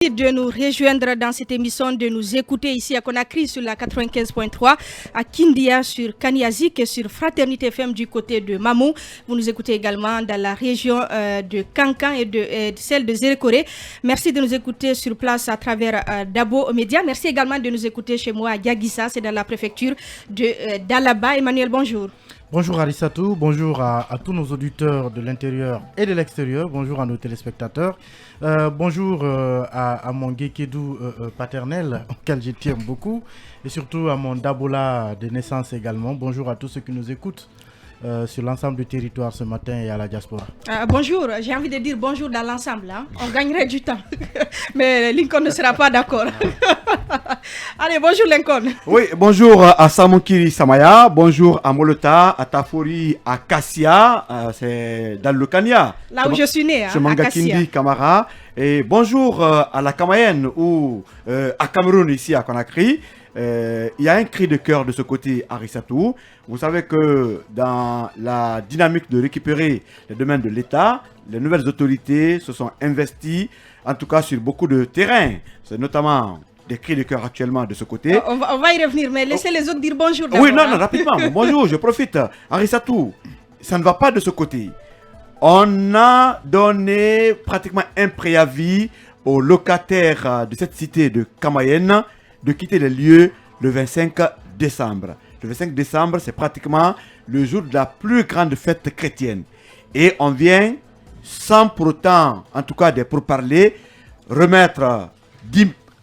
De nous rejoindre dans cette émission, de nous écouter ici à Conakry sur la 95.3, à Kindia sur Kaniazik et sur Fraternité FM du côté de Mamou. Vous nous écoutez également dans la région de Kankan et de celle de Zérekoré. Merci de nous écouter sur place à travers Dabo Média. Merci également de nous écouter chez moi à Diaguissa, c'est dans la préfecture de d'Alaba. Emmanuel, bonjour. Bonjour Arissatou, bonjour à tous nos auditeurs de l'intérieur et de l'extérieur, bonjour à nos téléspectateurs, bonjour à mon Gekedou paternel, auquel je tiens beaucoup, et surtout à mon Dabola de naissance également. Bonjour à tous ceux qui nous écoutent sur l'ensemble du territoire ce matin et à la diaspora. Bonjour, j'ai envie de dire bonjour dans l'ensemble, hein. On gagnerait du temps, mais Lincoln ne sera pas d'accord. Allez, bonjour Lincoln. Oui, bonjour à Samokiri Samaya, bonjour à Molota, à Tafori, à Kassia, c'est dans le Kenya. Là où je suis né, hein, à Mangakindi, Kamara. Et bonjour à la Kamayenne ou à Cameroun, ici à Conakry. Il y a un cri de cœur de ce côté, Arissatou. Vous savez que dans la dynamique de récupérer les domaines de l'État, les nouvelles autorités se sont investies, en tout cas sur beaucoup de terrains. C'est notamment des cris de cœur actuellement de ce côté. On va y revenir, mais laissez les autres dire bonjour d'abord. Oui, non, rapidement. Bonjour, je profite. Arissatou, ça ne va pas de ce côté. On a donné pratiquement un préavis aux locataires de cette cité de Kamayenne de quitter les lieux le 25 décembre. Le 25 décembre, c'est pratiquement le jour de la plus grande fête chrétienne. Et on vient, sans pour autant, en tout cas des pourparlers,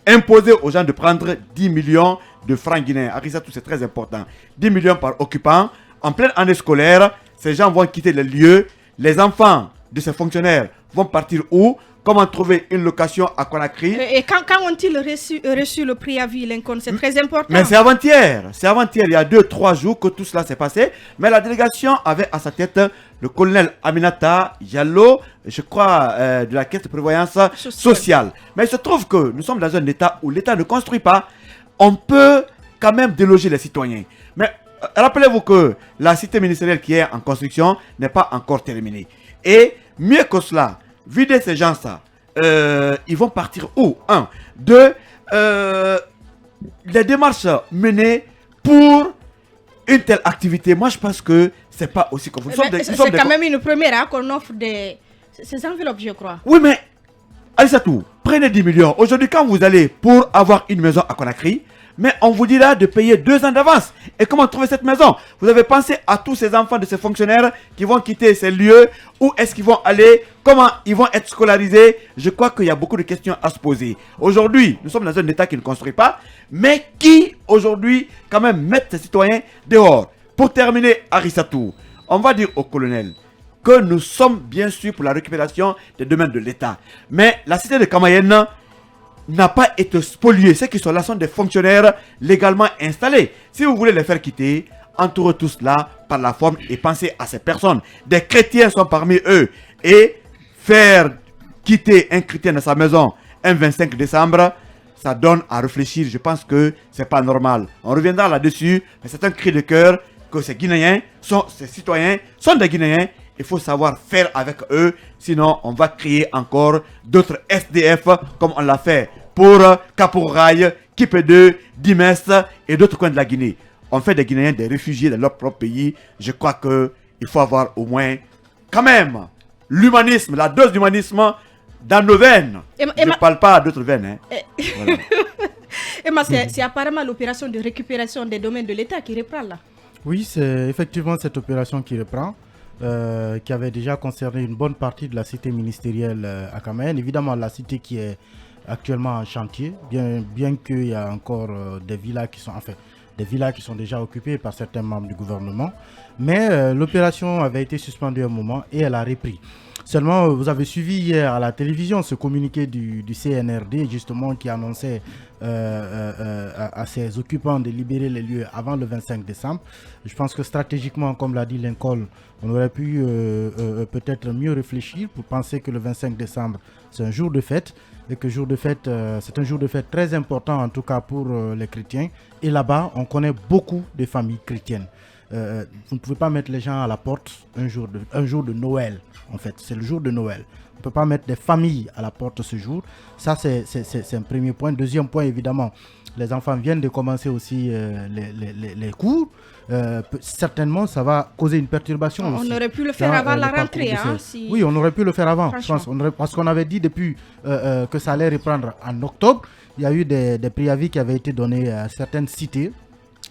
imposer aux gens de prendre 10 millions de francs guinéens. Arissatou, c'est très important. 10 millions par occupant. En pleine année scolaire, ces gens vont quitter les lieux. Les enfants de ces fonctionnaires vont partir où? Comment trouver une location à Conakry? Et quand ont-ils reçu le préavis, Lincoln? C'est très important. Mais c'est avant-hier. C'est avant-hier, il y a 2-3 jours que tout cela s'est passé. Mais la délégation avait à sa tête le colonel Aminata Diallo, je crois, de la caisse de prévoyance sociale. Mais il se trouve que nous sommes dans un état où l'État ne construit pas. On peut quand même déloger les citoyens. Mais rappelez-vous que la cité ministérielle qui est en construction n'est pas encore terminée. Et mieux que cela, vider ces gens-là, ils vont partir où? Un. Deux, les démarches menées pour une telle activité, moi je pense que c'est pas aussi comme c'est quand même une première hein, qu'on offre ces enveloppes, je crois. Oui, mais Arissatou, prenez 10 millions. Aujourd'hui, quand vous allez pour avoir une maison à Conakry, mais on vous dira de payer 2 ans d'avance. Et comment trouver cette maison? Vous avez pensé à tous ces enfants de ces fonctionnaires qui vont quitter ces lieux? Où est-ce qu'ils vont aller? Comment ils vont être scolarisés? Je crois qu'il y a beaucoup de questions à se poser. Aujourd'hui, nous sommes dans un État qui ne construit pas, mais qui, aujourd'hui, quand même, met ses citoyens dehors. Pour terminer, Arissatou, on va dire au colonel que nous sommes bien sûr pour la récupération des domaines de l'État. Mais la cité de Kamayenne n'a pas été spolié. Ceux qui sont là sont des fonctionnaires légalement installés. Si vous voulez les faire quitter, entourez tout cela par la forme et pensez à ces personnes. Des chrétiens sont parmi eux. Et faire quitter un chrétien de sa maison un 25 décembre, ça donne à réfléchir. Je pense que c'est pas normal. On reviendra là-dessus, mais c'est un cri de cœur que ces Guinéens, ces citoyens sont des Guinéens. Il faut savoir faire avec eux, sinon on va créer encore d'autres SDF comme on l'a fait pour Caporail, Kipé2, Dimes et d'autres coins de la Guinée. On fait des Guinéens des réfugiés dans leur propre pays. Je crois qu'il faut avoir au moins, quand même, l'humanisme, la dose d'humanisme dans nos veines. Je ne parle pas d'autres veines. Hein. Voilà. Emma, c'est apparemment l'opération de récupération des domaines de l'État qui reprend là. Oui, c'est effectivement cette opération qui reprend. Qui avait déjà concerné une bonne partie de la cité ministérielle à Kamayenne. Évidemment, la cité qui est actuellement en chantier, bien qu'il y a encore des villas qui sont déjà occupées par certains membres du gouvernement. Mais l'opération avait été suspendue un moment et elle a repris. Seulement, vous avez suivi hier à la télévision ce communiqué du CNRD, justement, qui annonçait à ses occupants de libérer les lieux avant le 25 décembre. Je pense que stratégiquement, comme l'a dit Lincoln, on aurait pu peut-être mieux réfléchir pour penser que le 25 décembre, c'est un jour de fête. Et que c'est un jour de fête très important, en tout cas pour les chrétiens. Et là-bas, on connaît beaucoup de familles chrétiennes. vous ne pouvez pas mettre les gens à la porte un jour de Noël, en fait. C'est le jour de Noël. On ne peut pas mettre des familles à la porte ce jour. Ça, c'est un premier point. Deuxième point, évidemment, les enfants viennent de commencer aussi les cours. Certainement, ça va causer une perturbation aussi. On aurait pu le faire avant la rentrée. Oui, on aurait pu le faire avant. Je pense, parce qu'on avait dit depuis que ça allait reprendre en octobre. Il y a eu des préavis qui avaient été donnés à certaines cités,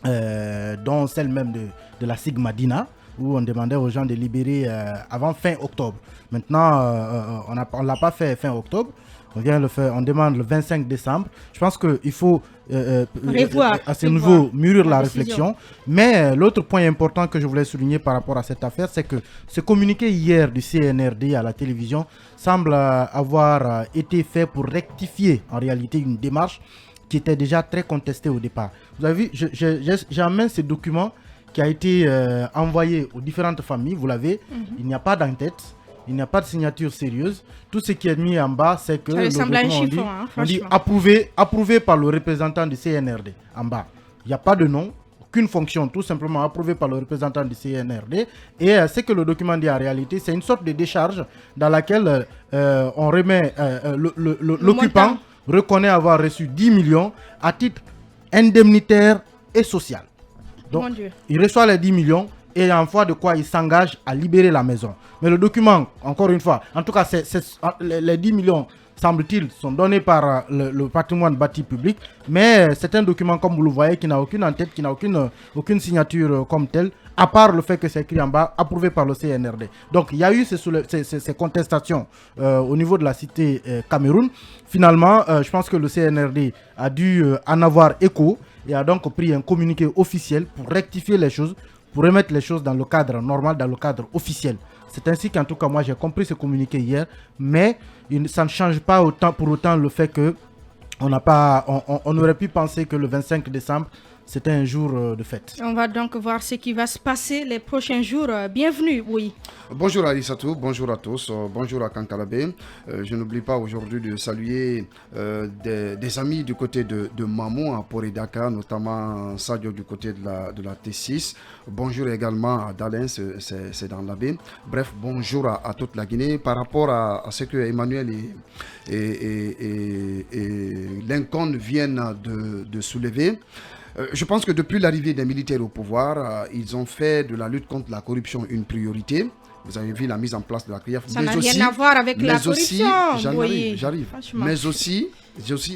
dont celle même de la Sigmadina, où on demandait aux gens de libérer avant fin octobre. Maintenant, on ne l'a pas fait fin octobre. On vient le faire, on demande le 25 décembre. Je pense qu'il faut à ce niveau mûrir la réflexion. Mais l'autre point important que je voulais souligner par rapport à cette affaire, c'est que ce communiqué hier du CNRD à la télévision semble avoir été fait pour rectifier en réalité une démarche qui était déjà très contestée au départ. Vous avez vu, j'amène ce document qui a été envoyé aux différentes familles. Vous l'avez, il n'y a pas d'entête. Il n'y a pas de signature sérieuse. Tout ce qui est mis en bas, c'est que le document, on dit approuvé par le représentant du CNRD. En bas, il n'y a pas de nom, aucune fonction, tout simplement approuvé par le représentant du CNRD. Et ce que le document dit en réalité, c'est une sorte de décharge dans laquelle on remet l'occupant reconnaît avoir reçu 10 millions à titre indemnitaire et social. Donc, il reçoit les 10 millions. Et en foi de quoi il s'engage à libérer la maison. Mais le document, encore une fois, en tout cas, les 10 millions, semble-t-il, sont donnés par le patrimoine bâti public. Mais c'est un document, comme vous le voyez, qui n'a aucune en-tête, qui n'a aucune signature comme telle, à part le fait que c'est écrit en bas, approuvé par le CNRD. Donc, il y a eu ces contestations au niveau de la cité Cameroun. Finalement, je pense que le CNRD a dû en avoir écho et a donc pris un communiqué officiel pour rectifier les choses, pour remettre les choses dans le cadre normal, dans le cadre officiel. C'est ainsi qu'en tout cas, moi, j'ai compris ce communiqué hier, mais ça ne change pas pour autant le fait qu'on aurait pu penser que le 25 décembre, c'était un jour de fête. On va donc voir ce qui va se passer les prochains jours. Bienvenue, oui. Bonjour à Arissatou, bonjour à tous, bonjour à Kankalabé. Je n'oublie pas aujourd'hui de saluer des amis du côté de Mamou, à Poridaka, notamment Sadio du côté de la T6. Bonjour également à Dalin, c'est dans la baie. Bref, bonjour à toute la Guinée. Par rapport à ce que Emmanuel et Lincoln viennent de soulever, je pense que depuis l'arrivée des militaires au pouvoir, ils ont fait de la lutte contre la corruption une priorité. Vous avez vu la mise en place de la CRIAF. Ça n'a rien à voir avec la corruption. J'arrive. Mais aussi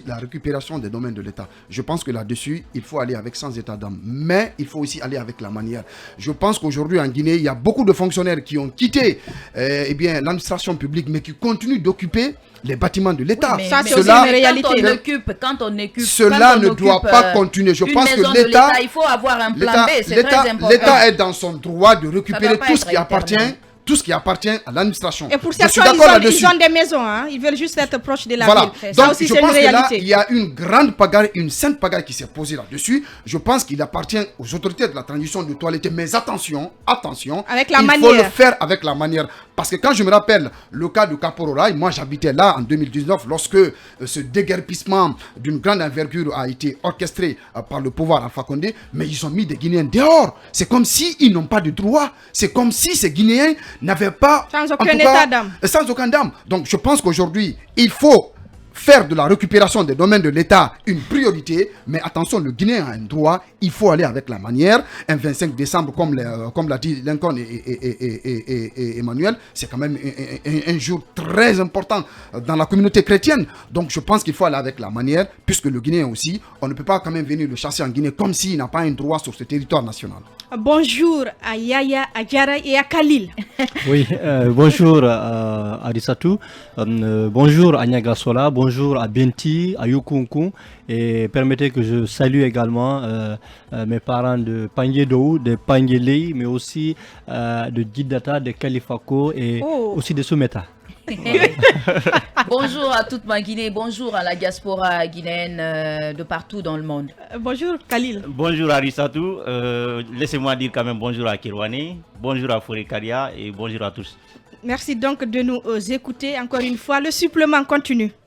la récupération des domaines de l'État. Je pense que là-dessus, il faut aller avec sans état d'âme. Mais il faut aussi aller avec la manière. Je pense qu'aujourd'hui, en Guinée, il y a beaucoup de fonctionnaires qui ont quitté l'administration publique, mais qui continuent d'occuper les bâtiments de l'État. Oui, ça, c'est aussi une réalité. Quand on occupe, cela ne doit pas continuer. Je pense que l'État, il faut avoir un plan B, c'est très important. L'État est dans son droit de récupérer tout ce qui appartient. Tout ce qui appartient à l'administration. Et pour certains, ils ont des maisons, hein. Ils veulent juste être proches de la ville. Donc, aussi, je pense que là, il y a une grande pagaille, une sainte pagaille qui s'est posée là-dessus. Je pense qu'il appartient aux autorités de la transition de toiletter. Mais attention, avec la il manière. faut le faire avec la manière. Parce que quand je me rappelle le cas de Kapororaï, moi j'habitais là en 2019 lorsque ce déguerpissement d'une grande envergure a été orchestré par le pouvoir Alpha Condé, mais ils ont mis des Guinéens dehors. C'est comme s'ils n'ont pas de droit. C'est comme si ces Guinéens n'avaient pas... Sans aucun état d'âme. Sans aucun d'âme. Donc je pense qu'aujourd'hui, il faut faire de la récupération des domaines de l'État une priorité, mais attention, le Guinéen a un droit, il faut aller avec la manière. Un 25 décembre, comme l'a dit Lincoln et Emmanuel, c'est quand même un jour très important dans la communauté chrétienne. Donc je pense qu'il faut aller avec la manière, puisque le Guinéen aussi, on ne peut pas quand même venir le chasser en Guinée comme s'il n'a pas un droit sur ce territoire national. Bonjour à Yaya, à Diarra et à Khalil. Oui, bonjour à Arissatou, bonjour à Niagasola, bonjour à Benti, à Yukunku, et permettez que je salue également mes parents de Pangedou, de Pangélé, mais aussi de Djidata, de Kalifako et aussi de Soumeta. Bonjour à toute ma Guinée, bonjour à la diaspora guinéenne de partout dans le monde. Bonjour Khalil. Bonjour Arissatou, laissez-moi dire quand même bonjour à Kirwani, bonjour à Fourikaria et bonjour à tous. Merci donc de nous écouter encore une fois. Le supplément continue.